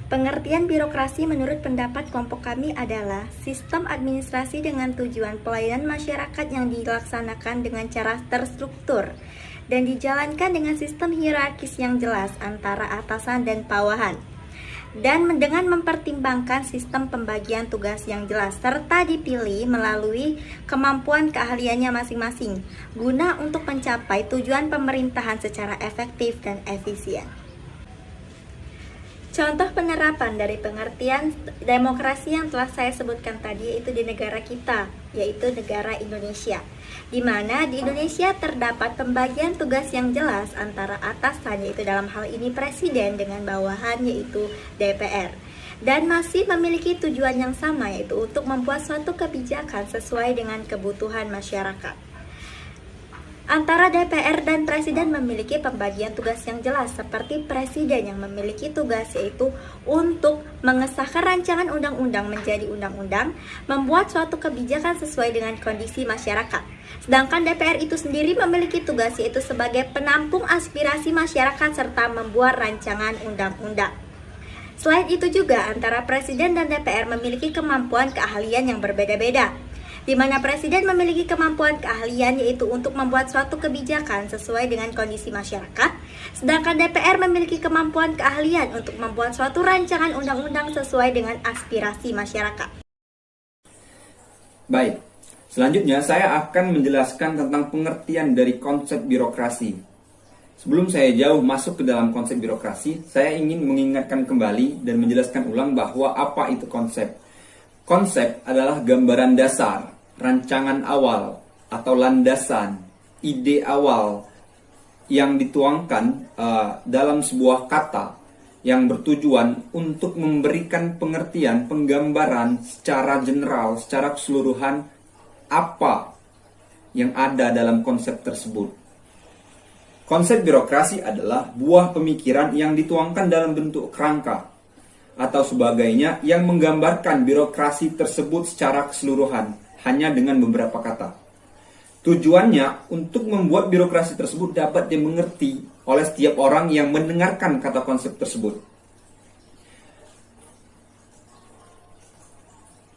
Pengertian birokrasi menurut pendapat kelompok kami adalah sistem administrasi dengan tujuan pelayanan masyarakat yang dilaksanakan dengan cara terstruktur dan dijalankan dengan sistem hierarkis yang jelas antara atasan dan bawahan, dan dengan mempertimbangkan sistem pembagian tugas yang jelas serta dipilih melalui kemampuan keahliannya masing-masing guna untuk mencapai tujuan pemerintahan secara efektif dan efisien. Contoh penerapan dari pengertian demokrasi yang telah saya sebutkan tadi yaitu di negara kita, yaitu negara Indonesia, di mana di Indonesia terdapat pembagian tugas yang jelas antara atasan, yaitu dalam hal ini presiden, dengan bawahan, yaitu DPR, dan masih memiliki tujuan yang sama, yaitu untuk membuat suatu kebijakan sesuai dengan kebutuhan masyarakat. Antara DPR dan Presiden memiliki pembagian tugas yang jelas, seperti Presiden yang memiliki tugas yaitu untuk mengesahkan rancangan undang-undang menjadi undang-undang, membuat suatu kebijakan sesuai dengan kondisi masyarakat. Sedangkan DPR itu sendiri memiliki tugas yaitu sebagai penampung aspirasi masyarakat serta membuat rancangan undang-undang. Selain itu juga antara Presiden dan DPR memiliki kemampuan keahlian yang berbeda-beda, di mana Presiden memiliki kemampuan keahlian yaitu untuk membuat suatu kebijakan sesuai dengan kondisi masyarakat, sedangkan DPR memiliki kemampuan keahlian untuk membuat suatu rancangan undang-undang sesuai dengan aspirasi masyarakat. Baik, selanjutnya saya akan menjelaskan tentang pengertian dari konsep birokrasi. Sebelum saya jauh masuk ke dalam konsep birokrasi, saya ingin mengingatkan kembali dan menjelaskan ulang bahwa apa itu konsep. Konsep adalah gambaran dasar, rancangan awal, atau landasan, ide awal yang dituangkan dalam sebuah kata yang bertujuan untuk memberikan pengertian, penggambaran secara general, secara keseluruhan apa yang ada dalam konsep tersebut. Konsep birokrasi adalah buah pemikiran yang dituangkan dalam bentuk kerangka atau sebagainya yang menggambarkan birokrasi tersebut secara keseluruhan, hanya dengan beberapa kata. Tujuannya untuk membuat birokrasi tersebut dapat dimengerti oleh setiap orang yang mendengarkan kata konsep tersebut.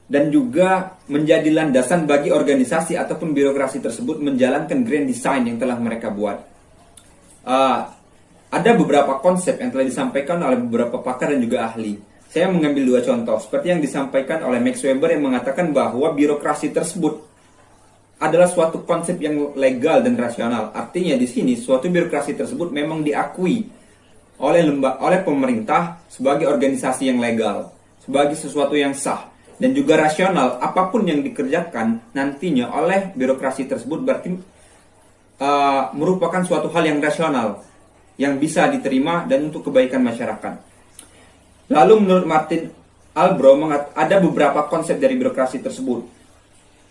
Dan juga menjadi landasan bagi organisasi ataupun birokrasi tersebut menjalankan grand design yang telah mereka buat. Ada beberapa konsep yang telah disampaikan oleh beberapa pakar dan juga ahli. Saya mengambil dua contoh, seperti yang disampaikan oleh Max Weber yang mengatakan bahwa birokrasi tersebut adalah suatu konsep yang legal dan rasional. Artinya di sini suatu birokrasi tersebut memang diakui oleh pemerintah sebagai organisasi yang legal, sebagai sesuatu yang sah dan juga rasional. Apapun yang dikerjakan nantinya oleh birokrasi tersebut berarti merupakan suatu hal yang rasional, yang bisa diterima dan untuk kebaikan masyarakat. Lalu menurut Martin Albro ada beberapa konsep dari birokrasi tersebut.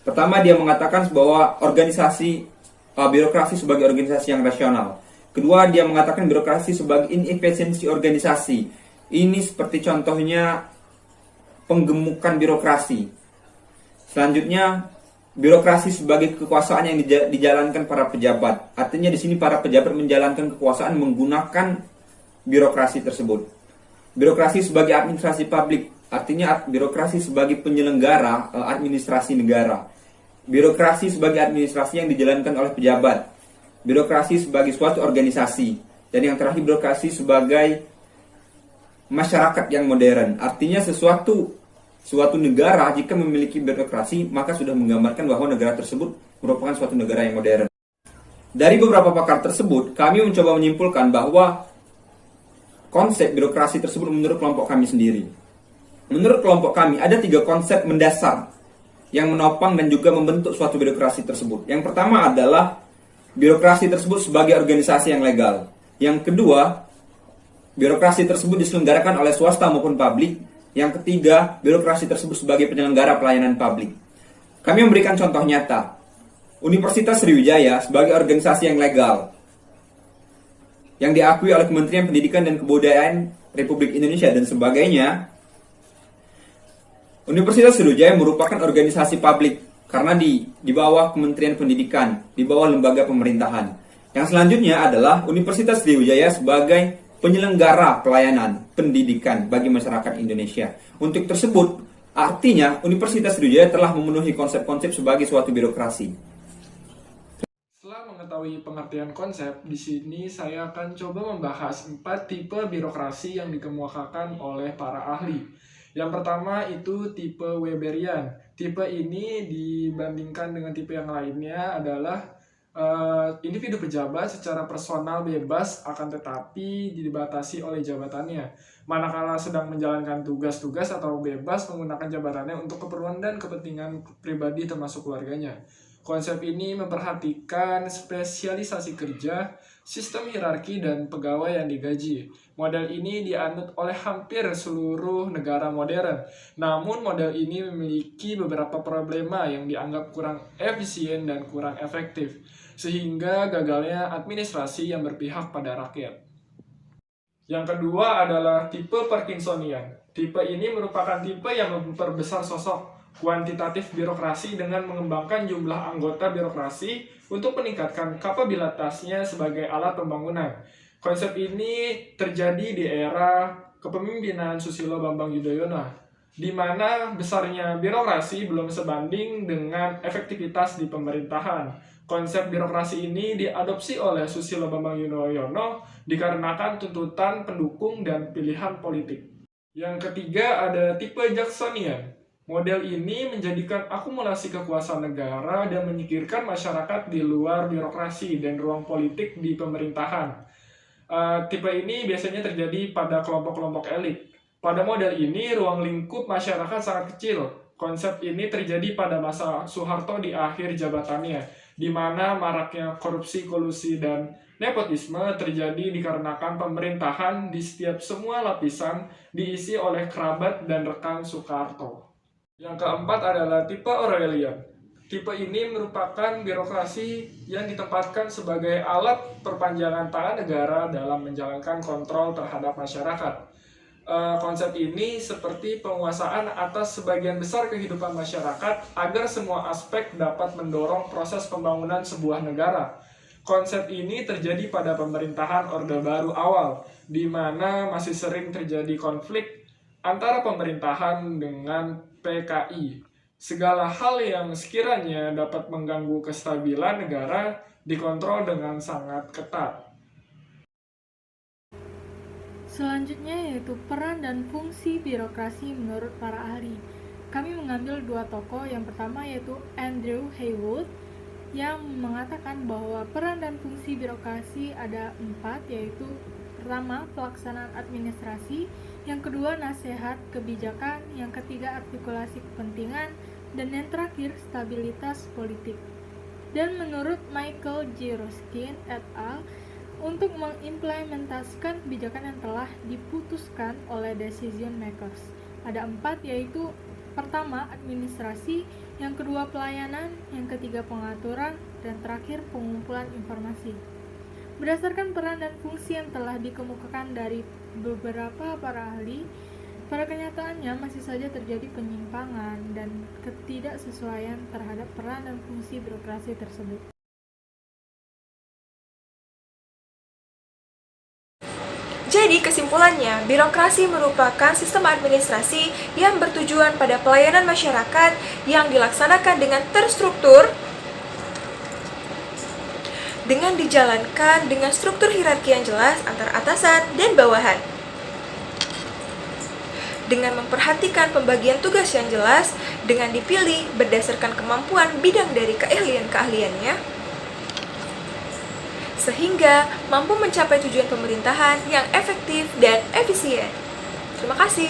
Pertama, dia mengatakan bahwa birokrasi sebagai organisasi yang rasional. Kedua, dia mengatakan birokrasi sebagai inefisiensi organisasi. Ini seperti contohnya penggemukan birokrasi. Selanjutnya, birokrasi sebagai kekuasaan yang dijalankan para pejabat. Artinya di sini para pejabat menjalankan kekuasaan menggunakan birokrasi tersebut. Birokrasi sebagai administrasi publik, artinya birokrasi sebagai penyelenggara administrasi negara. Birokrasi sebagai administrasi yang dijalankan oleh pejabat. Birokrasi sebagai suatu organisasi. Dan yang terakhir, birokrasi sebagai masyarakat yang modern. Artinya suatu negara jika memiliki birokrasi, maka sudah menggambarkan bahwa negara tersebut merupakan suatu negara yang modern. Dari beberapa pakar tersebut, kami mencoba menyimpulkan bahwa konsep birokrasi tersebut menurut kelompok kami sendiri. Menurut kelompok kami, ada 3 konsep mendasar yang menopang dan juga membentuk suatu birokrasi tersebut. Yang pertama adalah birokrasi tersebut sebagai organisasi yang legal. Yang kedua, birokrasi tersebut diselenggarakan oleh swasta maupun publik. Yang ketiga, birokrasi tersebut sebagai penyelenggara pelayanan publik. Kami memberikan contoh nyata. Universitas Sriwijaya sebagai organisasi yang legal, yang diakui oleh Kementerian Pendidikan dan Kebudayaan Republik Indonesia dan sebagainya. Universitas Sriwijaya merupakan organisasi publik karena di bawah Kementerian Pendidikan, di bawah lembaga pemerintahan. Yang selanjutnya adalah Universitas Sriwijaya sebagai penyelenggara pelayanan pendidikan bagi masyarakat Indonesia. Untuk tersebut, artinya Universitas Sriwijaya telah memenuhi konsep-konsep sebagai suatu birokrasi. Setelah mengetahui pengertian konsep, di sini saya akan coba membahas 4 tipe birokrasi yang dikemukakan oleh para ahli. Yang pertama itu tipe Weberian. Tipe ini dibandingkan dengan tipe yang lainnya adalah individu pejabat secara personal bebas akan tetapi dibatasi oleh jabatannya. Manakala sedang menjalankan tugas-tugas atau bebas menggunakan jabatannya untuk keperluan dan kepentingan pribadi termasuk keluarganya. Konsep ini memperhatikan spesialisasi kerja, sistem hierarki, dan pegawai yang digaji. Model ini dianut oleh hampir seluruh negara modern. Namun model ini memiliki beberapa problema yang dianggap kurang efisien dan kurang efektif, sehingga gagalnya administrasi yang berpihak pada rakyat. Yang kedua adalah tipe Parkinsonian. Tipe ini merupakan tipe yang memperbesar sosok kuantitatif birokrasi dengan mengembangkan jumlah anggota birokrasi untuk meningkatkan kapabilitasnya sebagai alat pembangunan. Konsep ini terjadi di era kepemimpinan Susilo Bambang Yudhoyono, di mana besarnya birokrasi belum sebanding dengan efektivitas di pemerintahan. Konsep birokrasi ini diadopsi oleh Susilo Bambang Yudhoyono dikarenakan tuntutan pendukung dan pilihan politik. Yang ketiga ada tipe Jacksonian. Model ini menjadikan akumulasi kekuasaan negara dan menyingkirkan masyarakat di luar birokrasi dan ruang politik di pemerintahan. Tipe ini biasanya terjadi pada kelompok-kelompok elit. Pada model ini, ruang lingkup masyarakat sangat kecil. Konsep ini terjadi pada masa Soeharto di akhir jabatannya, di mana maraknya korupsi, kolusi, dan nepotisme terjadi dikarenakan pemerintahan di setiap semua lapisan diisi oleh kerabat dan rekan Soeharto. Yang keempat adalah tipe Orwellian. Tipe ini merupakan birokrasi yang ditempatkan sebagai alat perpanjangan tangan negara dalam menjalankan kontrol terhadap masyarakat. Konsep ini seperti penguasaan atas sebagian besar kehidupan masyarakat agar semua aspek dapat mendorong proses pembangunan sebuah negara. Konsep ini terjadi pada pemerintahan Orde Baru awal, di mana masih sering terjadi konflik antara pemerintahan dengan PKI. Segala hal yang sekiranya dapat mengganggu kestabilan negara dikontrol dengan sangat ketat. Selanjutnya yaitu peran dan fungsi birokrasi menurut para ahli. Kami mengambil 2 tokoh. Yang pertama yaitu Andrew Haywood yang mengatakan bahwa peran dan fungsi birokrasi ada 4, yaitu pertama pelaksanaan administrasi, yang kedua nasihat kebijakan, yang ketiga artikulasi kepentingan, dan yang terakhir stabilitas politik. Dan menurut Michael J. Roskin et al., untuk mengimplementasikan kebijakan yang telah diputuskan oleh decision makers, ada 4, yaitu pertama administrasi, yang kedua pelayanan, yang ketiga pengaturan, dan terakhir pengumpulan informasi. Berdasarkan peran dan fungsi yang telah dikemukakan dari beberapa para ahli, pada kenyataannya masih saja terjadi penyimpangan dan ketidaksesuaian terhadap peran dan fungsi birokrasi tersebut. Jadi kesimpulannya, birokrasi merupakan sistem administrasi yang bertujuan pada pelayanan masyarakat yang dilaksanakan dengan terstruktur, dengan dijalankan dengan struktur hierarki yang jelas antara atasan dan bawahan, dengan memperhatikan pembagian tugas yang jelas, dengan dipilih berdasarkan kemampuan bidang dari keahlian-keahliannya, sehingga mampu mencapai tujuan pemerintahan yang efektif dan efisien. Terima kasih.